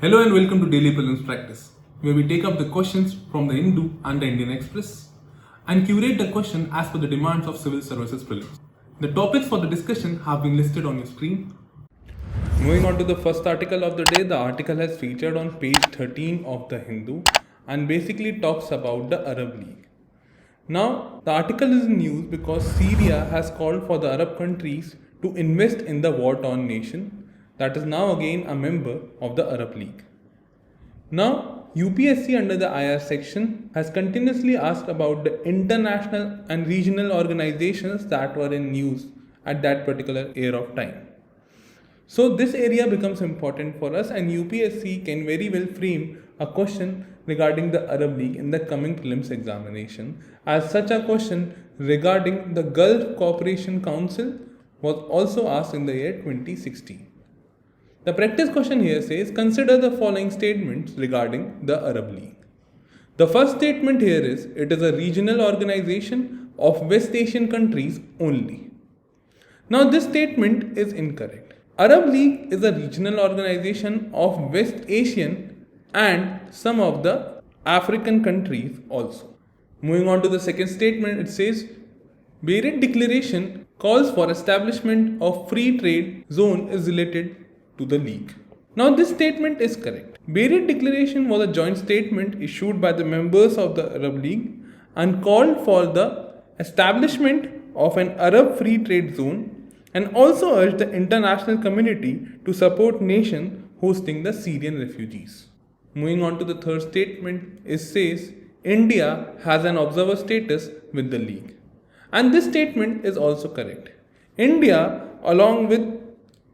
Hello and welcome to Daily Prelims Practice, where we take up the questions from the Hindu and the Indian Express and curate the question as per the demands of Civil Services Prelims. The topics for the discussion have been listed on your screen. Moving on to the first article of the day, the article has featured on page 13 of the Hindu and basically talks about the Arab League. Now, the article is in news because Syria has called for the Arab countries to invest in the war-torn nation that is now again a member of the Arab League. Now, UPSC under the IAS section has continuously asked about the international and regional organizations that were in news at that particular year of time. So this area becomes important for us, and UPSC can very well frame a question regarding the Arab League in the coming prelims examination, as such a question regarding the Gulf Cooperation Council was also asked in the year 2016. The practice question here says, consider the following statements regarding the Arab League. The first statement here is, it is a regional organization of West Asian countries only. Now this statement is incorrect. Arab League is a regional organization of West Asian and some of the African countries also. Moving on to the second statement, it says, Beirut Declaration calls for establishment of free trade zone is related to the League. Now this statement is correct. Beirut Declaration was a joint statement issued by the members of the Arab League and called for the establishment of an Arab free trade zone and also urged the international community to support nation hosting the Syrian refugees. Moving on to the third statement, it says India has an observer status with the League. And this statement is also correct. India, along with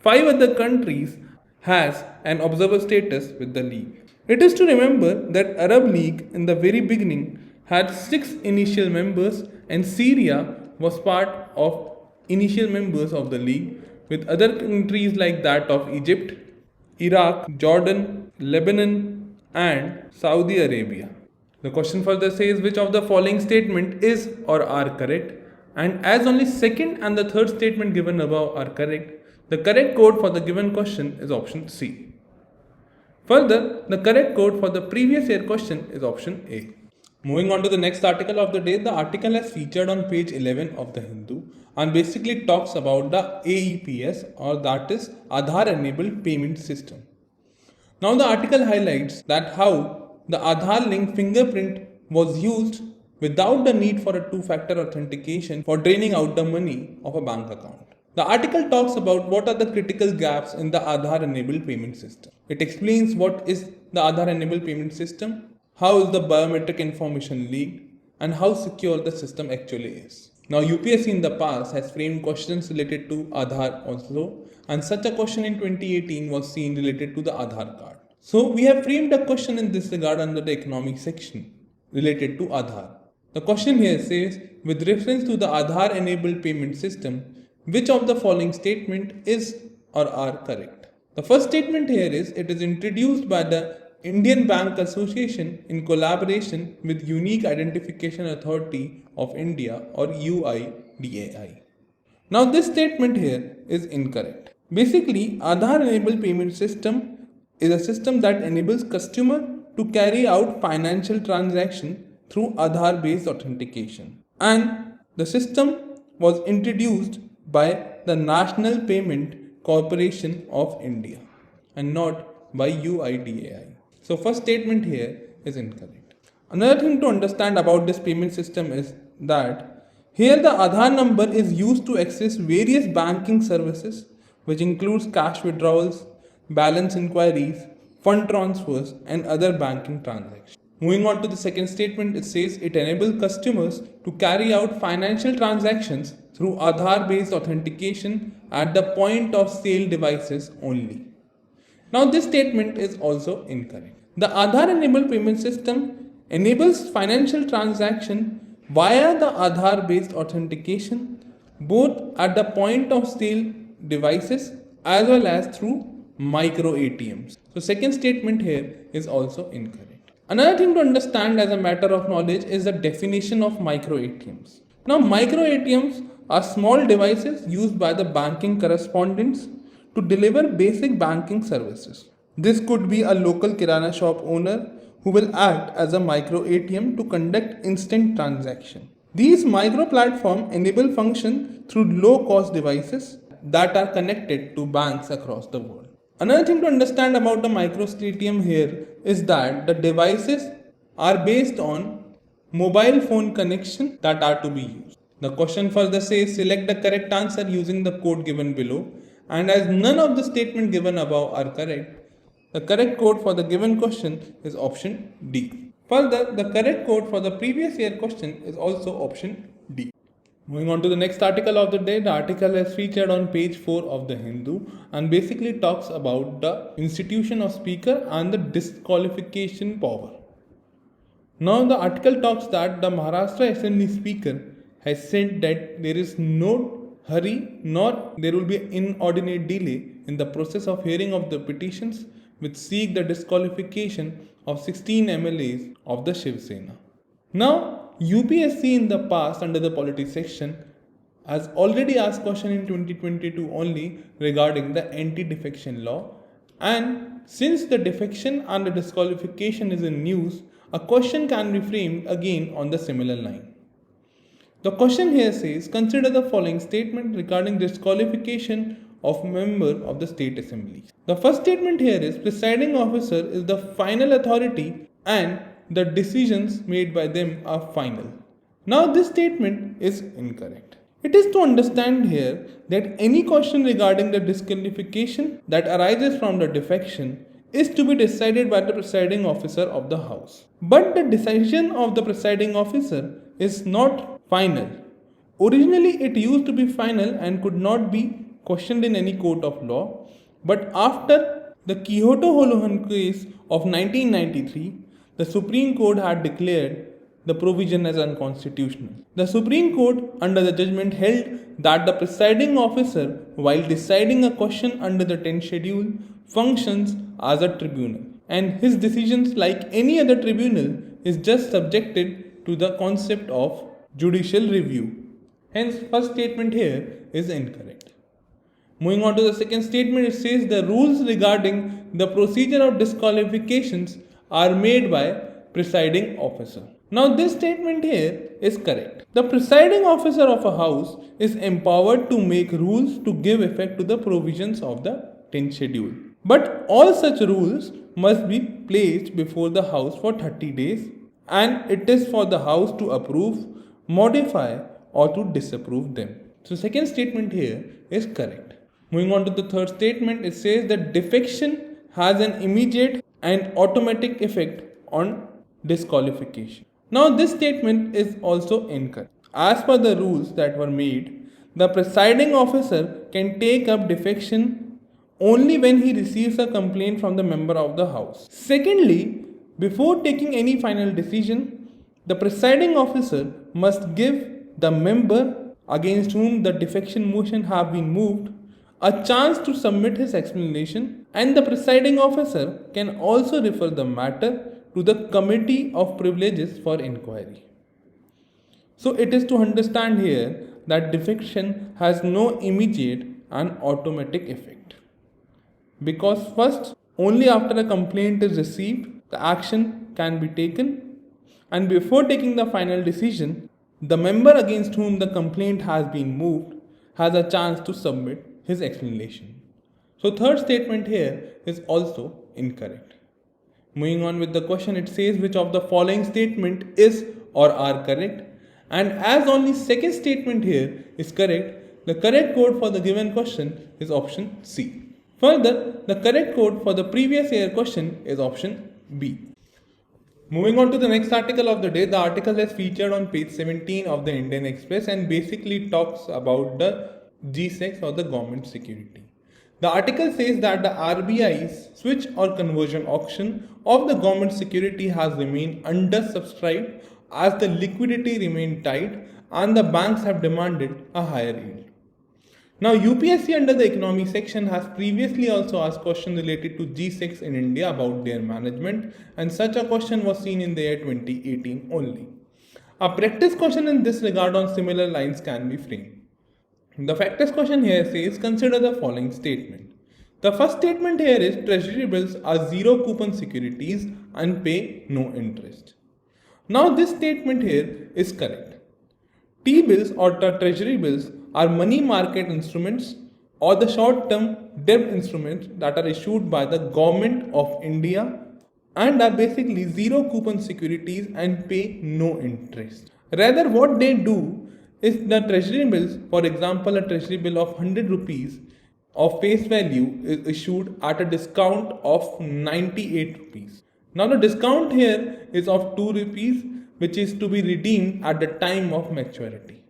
5 other countries, has an observer status with the League. It is to remember that Arab League in the very beginning had 6 initial members, and Syria was part of initial members of the League, with other countries like that of Egypt, Iraq, Jordan, Lebanon and Saudi Arabia. The question further says, which of the following statement is or are correct? And as only second and the third statement given above are correct, the correct code for the given question is option C. Further, the correct code for the previous year question is option A. Moving on to the next article of the day, the article has featured on page 11 of the Hindu and basically talks about the AePS, or that is Aadhaar enabled payment system. Now the article highlights that how the Aadhaar linked fingerprint was used without the need for a two-factor authentication for draining out the money of a bank account. The article talks about what are the critical gaps in the Aadhaar enabled payment system. It explains what is the Aadhaar enabled payment system, how is the biometric information leaked, and how secure the system actually is. Now UPSC in the past has framed questions related to Aadhaar also, and such a question in 2018 was seen related to the Aadhaar card. So we have framed a question in this regard under the economic section related to Aadhaar. The question here says, with reference to the Aadhaar enabled payment system, which of the following statement is or are correct? The first statement here is, it is introduced by the Indian Bank Association in collaboration with Unique Identification Authority of India, or UIDAI. Now this statement here is incorrect. Basically, Aadhaar enabled payment system is a system that enables customer to carry out financial transaction through Aadhaar based authentication, and the system was introduced by the National Payment Corporation of India and not by UIDAI. So first statement here is incorrect. Another thing to understand about this payment system is that here the Aadhaar number is used to access various banking services, which includes cash withdrawals, balance inquiries, fund transfers and other banking transactions. Moving on to the second statement, it says it enables customers to carry out financial transactions through Aadhaar based authentication at the point of sale devices only. Now this statement is also incorrect. The Aadhaar enabled payment system enables financial transaction via the Aadhaar based authentication both at the point of sale devices as well as through micro ATMs. So second statement here is also incorrect. Another thing to understand as a matter of knowledge is the definition of micro ATMs. Now micro ATMs are small devices used by the banking correspondents to deliver basic banking services. This could be a local kirana shop owner who will act as a micro ATM to conduct instant transaction. These micro platforms enable function through low cost devices that are connected to banks across the world. Another thing to understand about the micro ATM here is that the devices are based on mobile phone connection that are to be used. The question further says select the correct answer using the code given below, and as none of the statement given above are correct, the correct code for the given question is option D. Further, the correct code for the previous year question is also option D. Moving on to the next article of the day, the article is featured on page 4 of the Hindu and basically talks about the institution of speaker and the disqualification power. Now the article talks that the Maharashtra Assembly Speaker has said that there is no hurry nor there will be an inordinate delay in the process of hearing of the petitions which seek the disqualification of 16 MLAs of the Shiv Sena. Now UPSC in the past under the politics section has already asked question in 2022 only regarding the anti-defection law, and since the defection and the disqualification is in news, a question can be framed again on the similar line. The question here says, consider the following statement regarding disqualification of member of the state assembly. The first statement here is, presiding officer is the final authority and the decisions made by them are final. Now this statement is incorrect. It is to understand here that any question regarding the disqualification that arises from the defection is to be decided by the presiding officer of the house. But the decision of the presiding officer is not final. Originally it used to be final and could not be questioned in any court of law, but after the Kyoto Holohan case of 1993, the Supreme Court had declared the provision as unconstitutional. The Supreme Court under the judgment held that the presiding officer, while deciding a question under the 10th schedule, functions as a tribunal, and his decisions, like any other tribunal, is just subjected to the concept of judicial review. Hence, first statement here is incorrect. Moving on to the second statement, it says the rules regarding the procedure of disqualifications are made by presiding officer. Now this statement here is correct. The presiding officer of a house is empowered to make rules to give effect to the provisions of the 10th schedule. But all such rules must be placed before the house for 30 days, and it is for the house to approve, modify or to disapprove them. So second statement here is correct. Moving on to the third statement, it says that defection has an immediate and automatic effect on disqualification. Now this statement is also incorrect. As per the rules that were made, the presiding officer can take up defection only when he receives a complaint from the member of the house. Secondly, before taking any final decision, the presiding officer must give the member against whom the defection motion have been moved a chance to submit his explanation, and the presiding officer can also refer the matter to the Committee of Privileges for inquiry. So it is to understand here that defection has no immediate and automatic effect. Because first, only after a complaint is received, the action can be taken, and before taking the final decision, the member against whom the complaint has been moved has a chance to submit his explanation. So third statement here is also incorrect. Moving on with the question, it says which of the following statement is or are correct, and as only second statement here is correct, the correct code for the given question is option C. Further, the correct code for the previous year question is option B. Moving on to the next article of the day, the article is featured on page 17 of the Indian Express and basically talks about the G6 or the government security. The article says that the RBI's switch or conversion auction of the government security has remained undersubscribed as the liquidity remained tight and the banks have demanded a higher yield. Now UPSC under the economy section has previously also asked questions related to G6 in India about their management, and such a question was seen in the year 2018 only. A practice question in this regard on similar lines can be framed. The practice question here says, consider the following statement. The first statement here is treasury bills are zero coupon securities and pay no interest. Now this statement here is correct. T-bills or the treasury bills are money market instruments or the short-term debt instruments that are issued by the government of India and are basically zero coupon securities and pay no interest. Rather, what they do is the treasury bills, for example, a treasury bill of 100 rupees of face value is issued at a discount of 98 rupees. Now the discount here is of 2 rupees, which is to be redeemed at the time of maturity.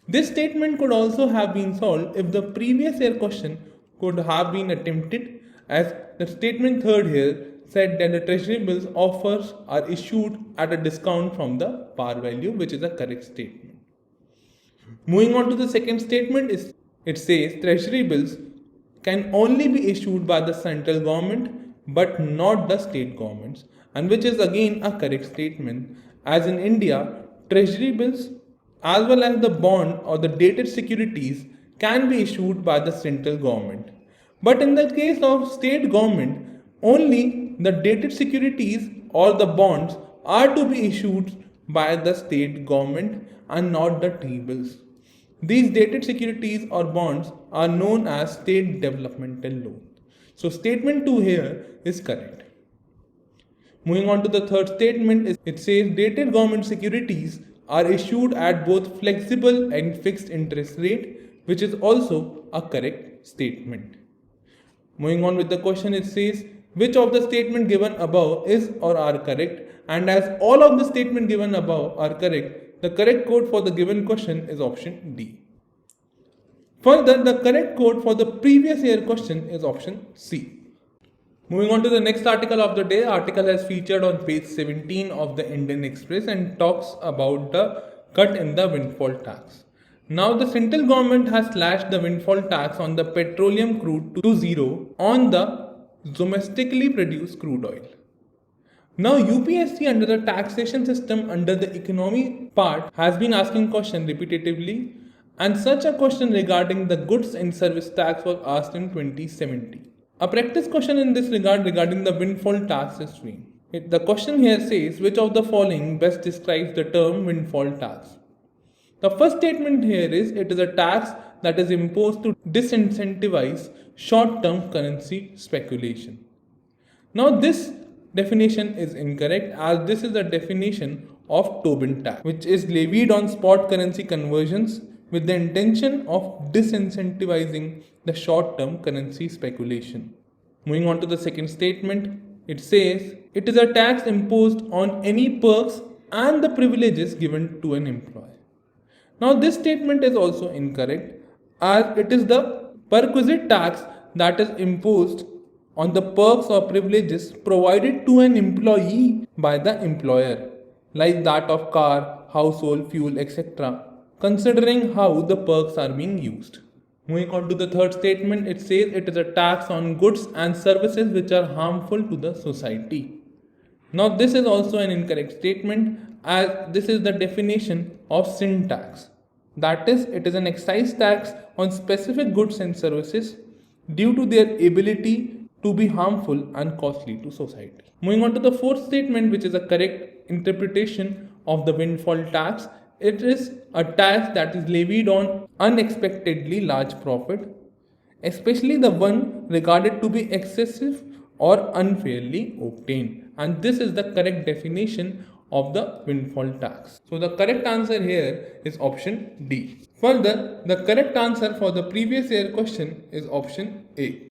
This statement could also have been solved if the previous year question could have been attempted, as the statement third here said that the treasury bills offers are issued at a discount from the par value, which is a correct statement. Moving on to the second statement, it says treasury bills can only be issued by the central government but not the state governments, and which is again a correct statement, as in India, treasury bills as well as the bond or the dated securities can be issued by the central government. But in the case of state government, only the dated securities or the bonds are to be issued by the state government and not the T-bills. These dated securities or bonds are known as state developmental loan. So statement 2 here is correct. Moving on to the third statement, it says dated government securities are issued at both flexible and fixed interest rate, which is also a correct statement. Moving on with the question, it says which of the statement given above is or are correct, and as all of the statement given above are correct, the correct code for the given question is option D. Further, the correct code for the previous year question is option C. Moving on to the next article of the day, article has featured on page 17 of the Indian Express and talks about the cut in the windfall tax. Now the central government has slashed the windfall tax on the petroleum crude to zero on the domestically produced crude oil. Now UPSC under the taxation system under the economy part has been asking question repetitively, and such a question regarding the goods and service tax was asked in 2017. A practice question in this regard regarding the windfall tax is seen. The question here says which of the following best describes the term windfall tax. The first statement here is it is a tax that is imposed to disincentivize short-term currency speculation. Now this definition is incorrect, as this is the definition of Tobin tax, which is levied on spot currency conversions with the intention of disincentivizing the short-term currency speculation. Moving on to the second statement, it says it is a tax imposed on any perks and the privileges given to an employee. Now this statement is also incorrect, as it is the perquisite tax that is imposed on the perks or privileges provided to an employee by the employer, like that of car, household, fuel, etc., considering how the perks are being used. Moving on to the third statement, it says it is a tax on goods and services which are harmful to the society. Now this is also an incorrect statement, as this is the definition of sin tax. That is, it is an excise tax on specific goods and services due to their ability to be harmful and costly to society. Moving on to the fourth statement, which is a correct interpretation of the windfall tax. It is a tax that is levied on unexpectedly large profit, especially the one regarded to be excessive or unfairly obtained. And this is the correct definition of the windfall tax. So the correct answer here is option D. Further, the correct answer for the previous year question is option A.